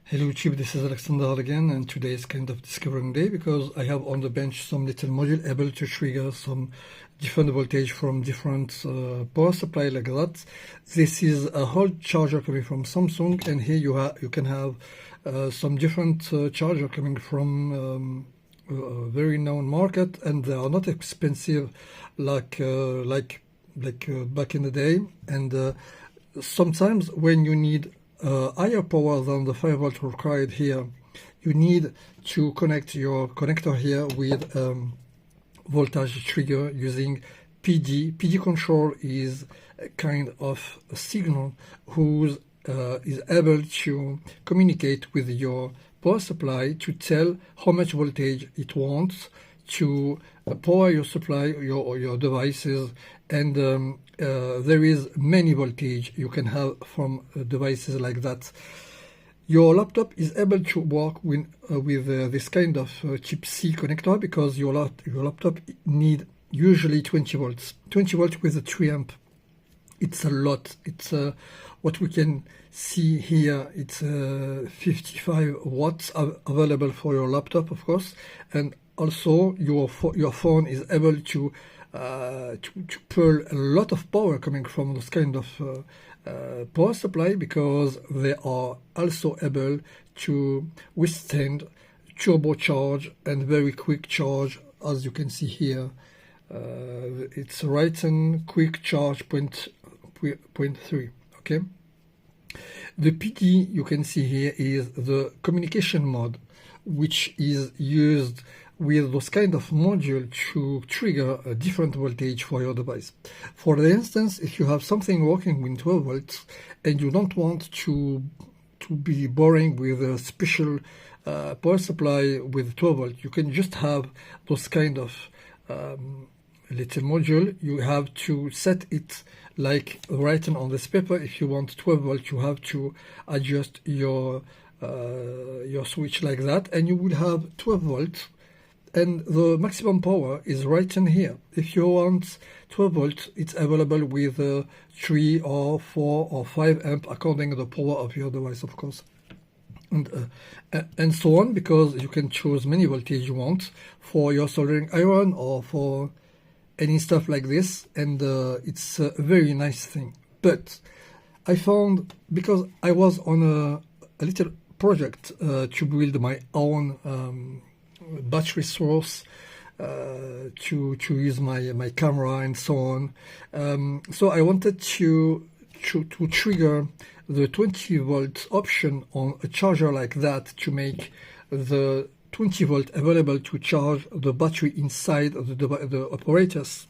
Hello YouTube, this is Alexander again, and today is kind of discovering day because I have on the bench some little module able to trigger some different voltage from different power supply like that. This is a whole charger coming from Samsung, and here you can have some different charger coming from a very known market, and they are not expensive like back in the day. And sometimes when you need higher power than the 5 volt required here, you need to connect your connector here with voltage trigger using PD. PD control is a kind of a signal who is able to communicate with your power supply to tell how much voltage it wants to power your supply, your devices, and there is many voltage you can have from devices like that. Your laptop is able to work with this kind of chip C connector because your laptop need usually 20 volts. 20 volts with a 3 amp. It's a lot. It's what we can see here. It's 55 watts available for your laptop, of course, and also your phone is able to pull a lot of power coming from this kind of power supply because they are also able to withstand turbocharge and very quick charge, as you can see here. It's written quick charge 0.3. Okay. The PD you can see here is the communication mode, which is used with those kind of module to trigger a different voltage for your device. For instance, if you have something working with 12 volts and you don't want to be boring with a special power supply with 12 volts, you can just have those kind of little module. You have to set it like written on this paper. If you want 12 volts, you have to adjust your switch like that, and you will have 12 volts. And the maximum power is written here. If you want 12 volts, it's available with 3 or 4 or 5 amp according to the power of your device, of course. And so on, because you can choose many voltage you want for your soldering iron or for any stuff like this, and it's a very nice thing. But I found, because I was on a little project to build my own battery source to use my camera and so on. So I wanted to trigger the 20 volt option on a charger like that to make the 20 volt available to charge the battery inside of the apparatus.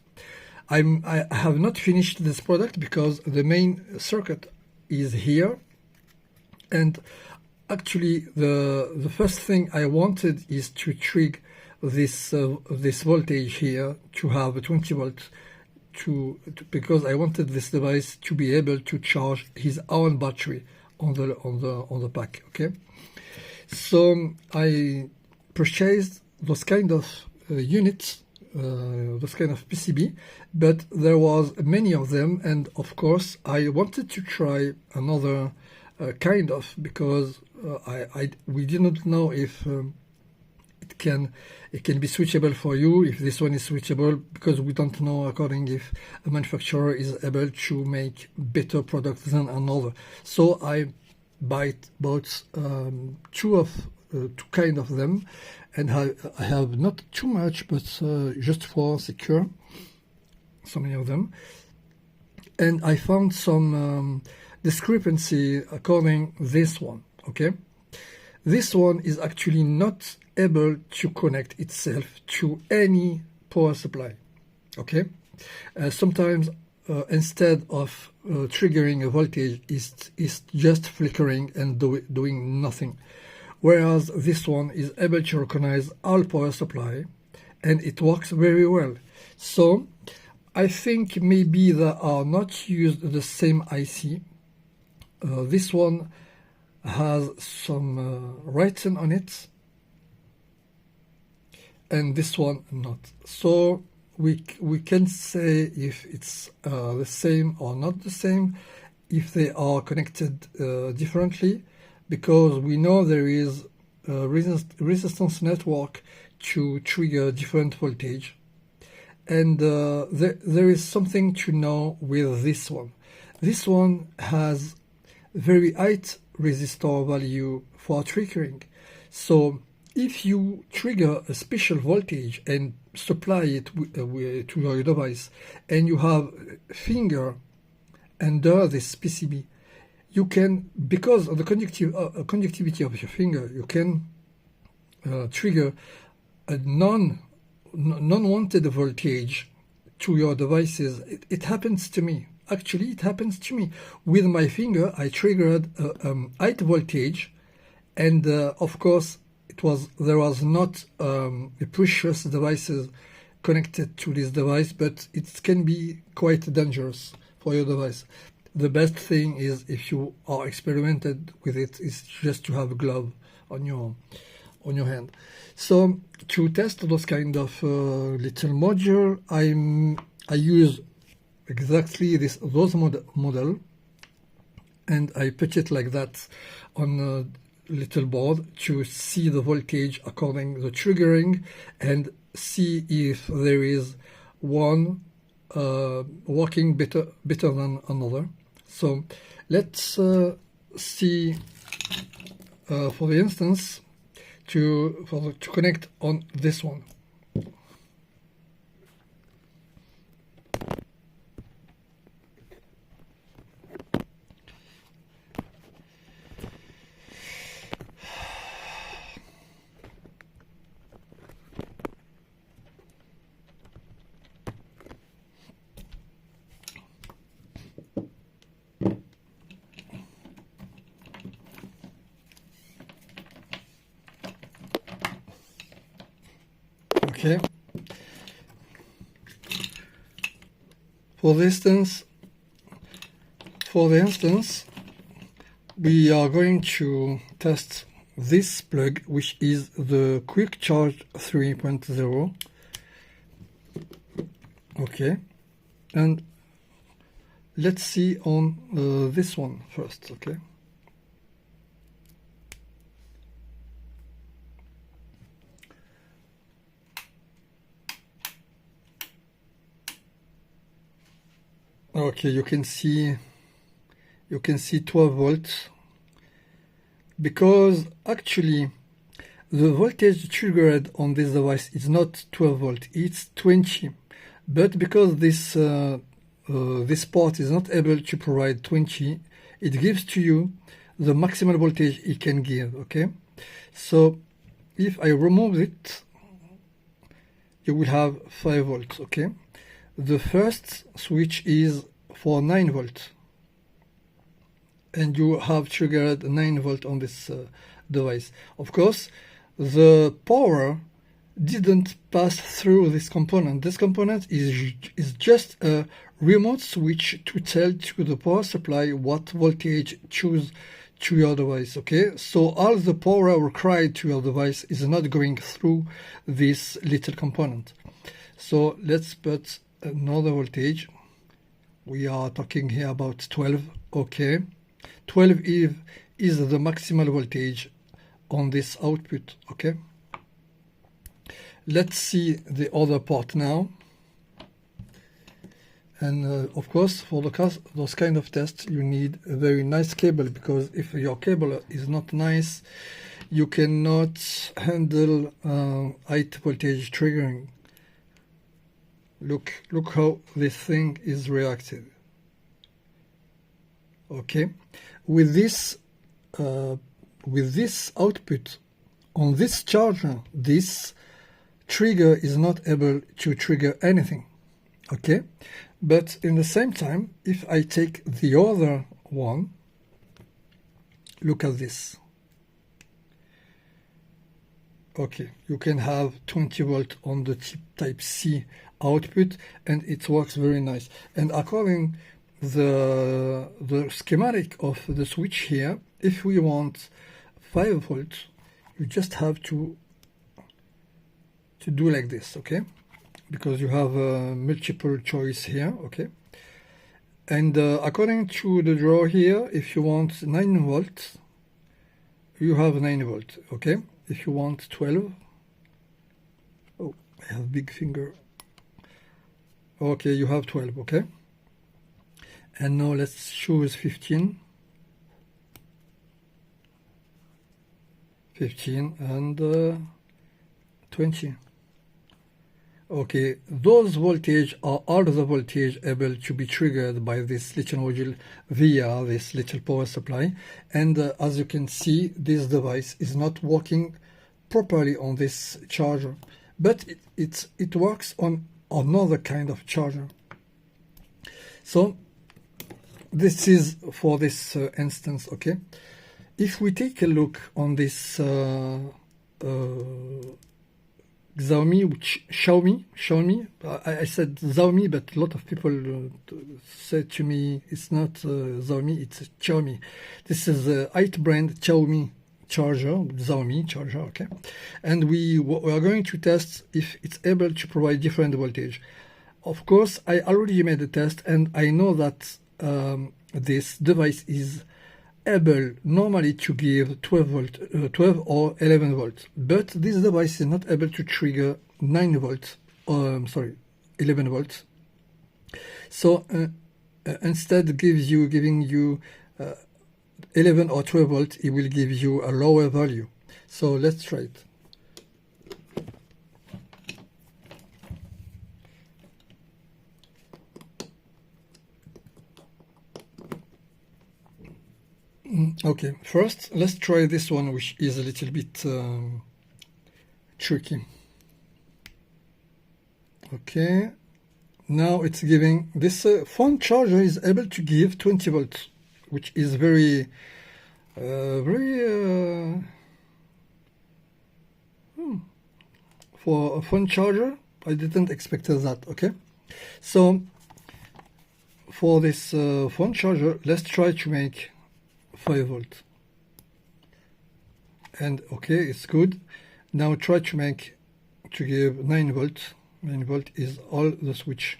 I have not finished this product because the main circuit is here, and actually the first thing I wanted is to trigger this voltage here to have a 20 volt because I wanted this device to be able to charge his own battery on the pack. Okay, so I purchased those kind of units, those kind of PCB, but there was many of them, and of course I wanted to try another kind of, because we didn't know if it can be switchable for you, if this one is switchable, because we don't know according if a manufacturer is able to make better products than another. So I bought two kind of them, and I have not too much, but just for secure, so many of them. And I found some discrepancy according this one. Okay, this one is actually not able to connect itself to any power supply. Okay, sometimes instead of triggering a voltage, it's just flickering and doing nothing, whereas this one is able to recognize all power supply, and it works very well. So I think maybe they are not used the same IC. This one has some written on it, and this one not. So we can say if it's the same or not the same, if they are connected differently. because we know there is a resistance network to trigger different voltage. And there is something to know with this one. This one has very high resistor value for triggering. So if you trigger a special voltage and supply it to your device, and you have finger under this PCB, you can, because of the conductivity of your finger, you can trigger a non-wanted voltage to your devices. It happens to me. Actually, it happens to me. With my finger, I triggered a high voltage, and of course, there was not a precious devices connected to this device, but it can be quite dangerous for your device. The best thing is, if you are experimented with it, is just to have a glove on your hand. So to test those kind of little module, I use exactly those model, and I put it like that on a little board to see the voltage according to the triggering, and see if there is one working better than another. So let's see, for the instance, to connect on this one. Okay. For the instance, we are going to test this plug, which is the Quick Charge 3.0. Okay, and let's see on this one first. Okay. Okay, you can see 12 volts, because actually the voltage triggered on this device is not 12 volt, it's 20. But because this port is not able to provide 20, it gives to you the maximum voltage it can give. Okay, so if I remove it, you will have 5 volts. Okay. The first switch is for 9 volt, and you have triggered 9 volt on this device. Of course, the power didn't pass through this component. This component is just a remote switch to tell to the power supply what voltage choose to your device. Okay, so all the power required to your device is not going through this little component. So let's put another voltage. We are talking here about 12. Okay, 12 is the maximal voltage on this output. Okay, let's see the other part now. And of course, for those kind of tests, you need a very nice cable, because if your cable is not nice, you cannot handle high voltage triggering. Look how this thing is reacted. Okay, with this output on this charger, this trigger is not able to trigger anything. Okay, but in the same time, if I take the other one, look at this. Okay, you can have 20 volt on the type C output, and it works very nice. And according the schematic of the switch here, if we want 5 volts, you just have to do like this. Okay, because you have a multiple choice here. Okay, and according to the draw here, if you want 9 volts, you have 9 volt, okay? If you want 12, oh, I have big finger. Okay, you have 12, okay? And now let's choose 15. 15 and 20. Okay, those voltage are all the voltage able to be triggered by this little module via this little power supply. And as you can see, this device is not working properly on this charger, but it works on another kind of charger. So this is for this instance, okay? If we take a look on this Xiaomi, I said Xiaomi, but a lot of people said to me it's not Xiaomi, it's Xiaomi. This is a 8 brand Xiaomi charger, okay? And we are going to test if it's able to provide different voltage. Of course, I already made a test, and I know that this device is able normally to give 12 or 11 volts, but this device is not able to trigger 9 volts, 11 volts. So instead giving you 11 or 12 volts, it will give you a lower value. So let's try it. Okay, first let's try this one, which is a little bit tricky. Okay, now it's giving this phone charger is able to give 20 volts, which is very for a phone charger. I didn't expect that. Okay, so for this phone charger, let's try to make 5 volt, and okay, it's good. Now try to give 9 volt. 9 volt is all the switch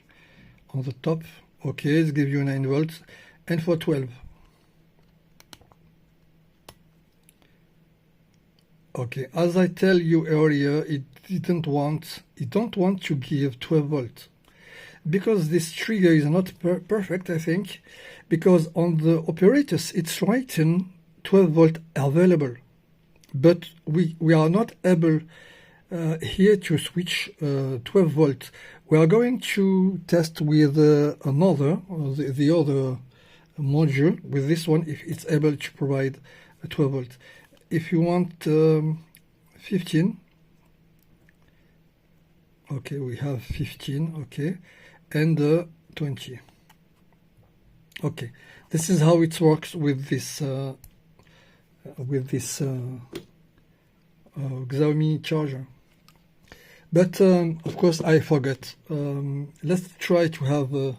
on the top. Okay, it's give you 9 volts, and for 12. Okay, as I tell you earlier, it don't want to give 12 volts, because this trigger is not perfect, I think, because on the operators it's written 12 volt available, but we are not able here to switch 12 volt. We are going to test with the other module, with this one, if it's able to provide 12 volt. If you want 15, okay, we have 15, okay, and 20. Okay, this is how it works with this Xiaomi charger. But of course I forgot. Let's try to have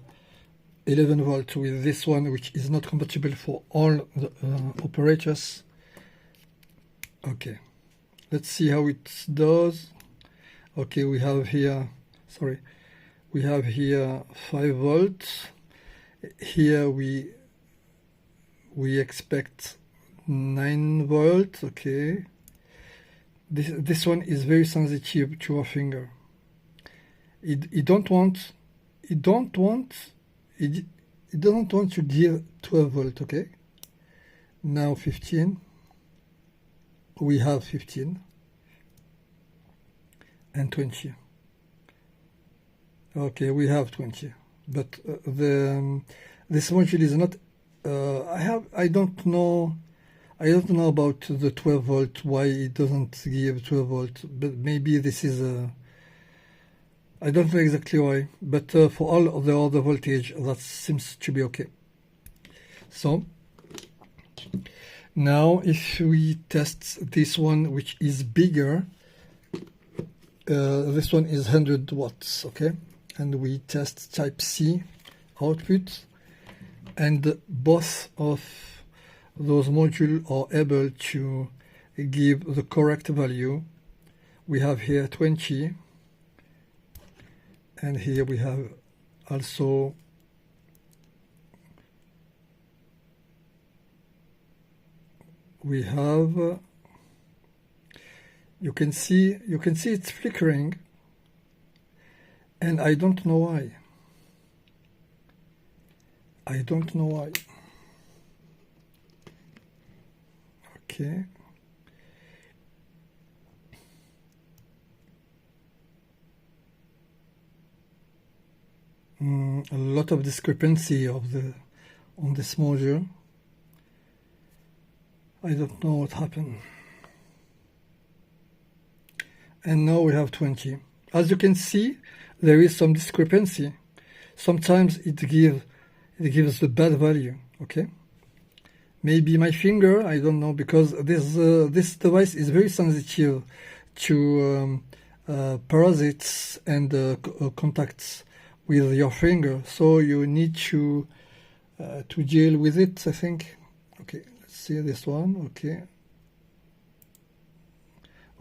11 volt with this one, which is not compatible for all the operators. Okay, let's see how it does. Okay, we have here 5 volts. Here we expect 9 volts. Okay, this one is very sensitive to our finger. It doesn't want to give 12 volt. Okay, now 15. We have 15 and 20. Okay, we have 20, but this module is not. I don't know about the 12 volt. Why it doesn't give 12 volt? But maybe this is I don't know exactly why. But for all of the other voltage, that seems to be okay. So now if we test this one, which is bigger, this one is 100 watts, okay, and we test type C output, and both of those modules are able to give the correct value. We have here 20, and here we have also we have you can see it's flickering, and I don't know why. I don't know why. Okay. A lot of discrepancy of on this module. I don't know what happened. And now we have 20. As you can see, there is some discrepancy. Sometimes it gives the bad value. Okay. Maybe my finger, I don't know, because this device is very sensitive to parasites and contacts with your finger, so you need to deal with it, I think. Okay, let's see this one. Okay,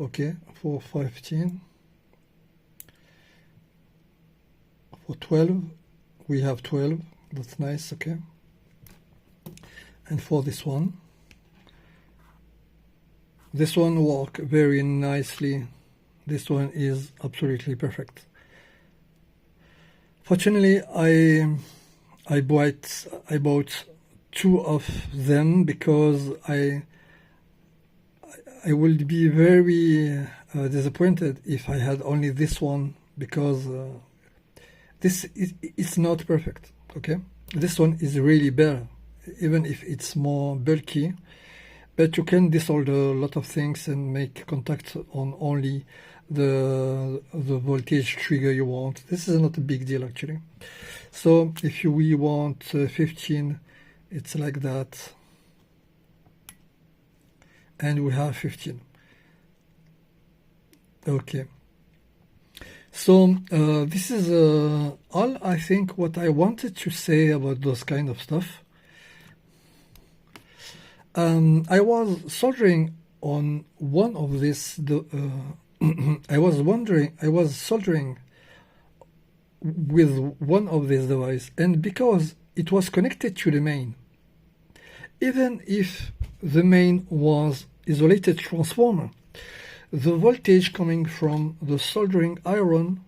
okay, for 15, for 12, we have 12. That's nice. Okay, and for this one work very nicely. This one is absolutely perfect. Fortunately, I bought two of them because I would be very disappointed if I had only this one, because it's not perfect. Okay, this one is really better, even if it's more bulky, but you can desolder a lot of things and make contact on only the voltage trigger you want. This is not a big deal actually. So if we want 15, it's like that, and we have 15. Okay, so this is all, I think, what I wanted to say about those kind of stuff. I was soldering on one of this. I was soldering with one of these devices, and because it was connected to the main, even if the main was isolated transformer, the voltage coming from the soldering iron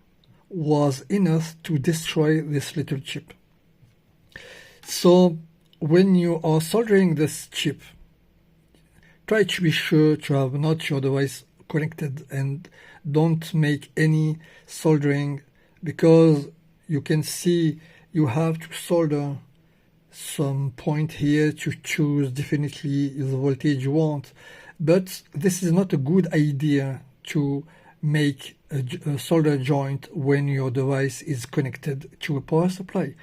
was enough to destroy this little chip. So when you are soldering this chip, try to be sure to have not your device connected, and don't make any soldering, because you can see you have to solder some point here to choose definitely the voltage you want. But this is not a good idea to make a solder joint when your device is connected to a power supply,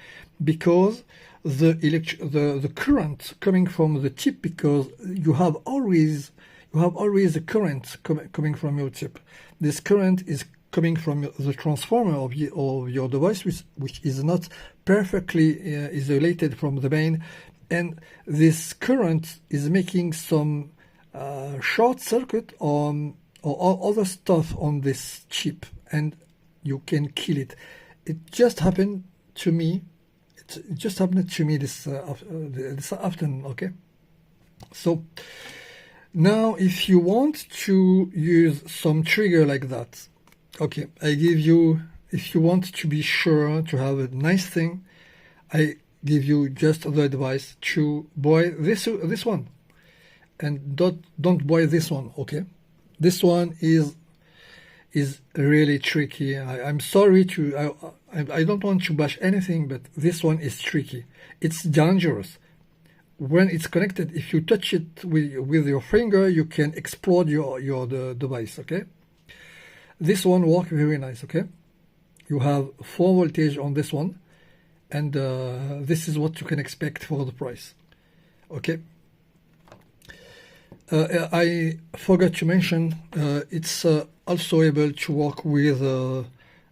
because the current coming from the chip, because you have always a current coming from your chip. This current is coming from the transformer of your device, which is not perfectly isolated from the main, and this current is making some short circuit or other stuff on this chip, and you can kill it. It just happened to me. It just happened to me this afternoon. Okay, so now if you want to use some trigger like that, okay, I give you, if you want to be sure to have a nice thing, I give you just the advice to buy this one, and don't buy this one. Okay, this one is really tricky. I'm sorry to I don't want to bash anything, but this one is tricky. It's dangerous. When it's connected, if you touch it with your finger, you can explode your device. Okay, this one works very nice. Okay, you have 4 voltage on this one, and this is what you can expect for the price. Okay, I forgot to mention it's also able to work with a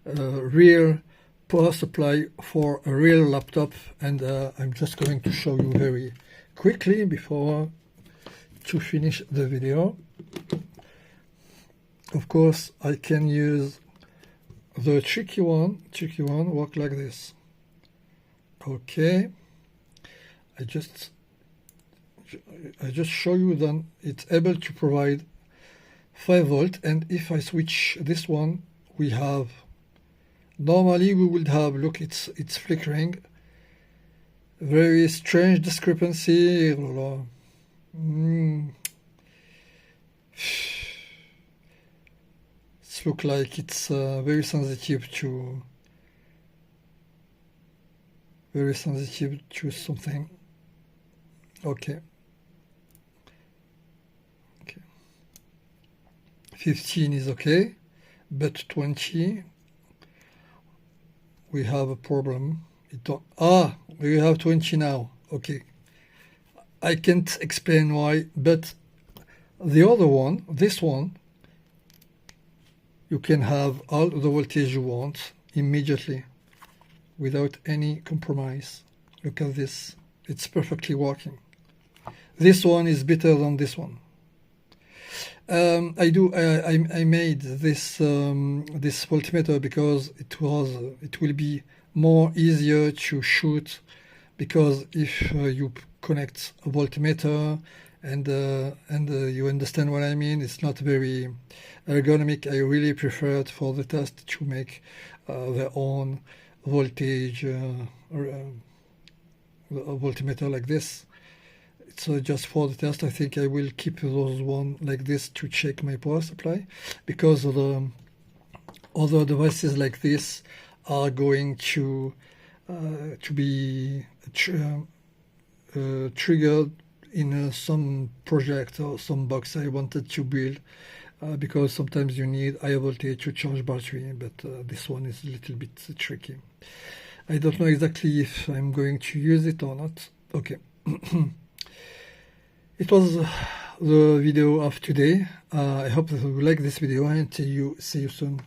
real power supply for a real laptop, and I'm just going to show you very quickly before to finish the video. Of course, I can use the tricky one work like this. Okay, I just I just show you then it's able to provide 5 volt, and if I switch this one, we have, normally we would have, look, it's flickering, very strange discrepancy. It looks like it's very sensitive to something. Okay. 15 is okay, but 20 we have a problem. We have 20 now. Okay, I can't explain why, but the other one, this one, you can have all the voltage you want immediately without any compromise. Look at this, it's perfectly working. This one is better than this one. I made this this voltmeter because it will be more easier to shoot, because if you connect a voltmeter and you understand what I mean, it's not very ergonomic. I really preferred for the test to make their own voltage voltmeter like this. So just for the test, I think I will keep those one like this to check my power supply, because the other devices like this are going to be triggered in some project or some box I wanted to build, because sometimes you need higher voltage to charge battery, but this one is a little bit tricky. I don't know exactly if I'm going to use it or not. Okay. It was the video of today. I hope that you like this video, and see you soon.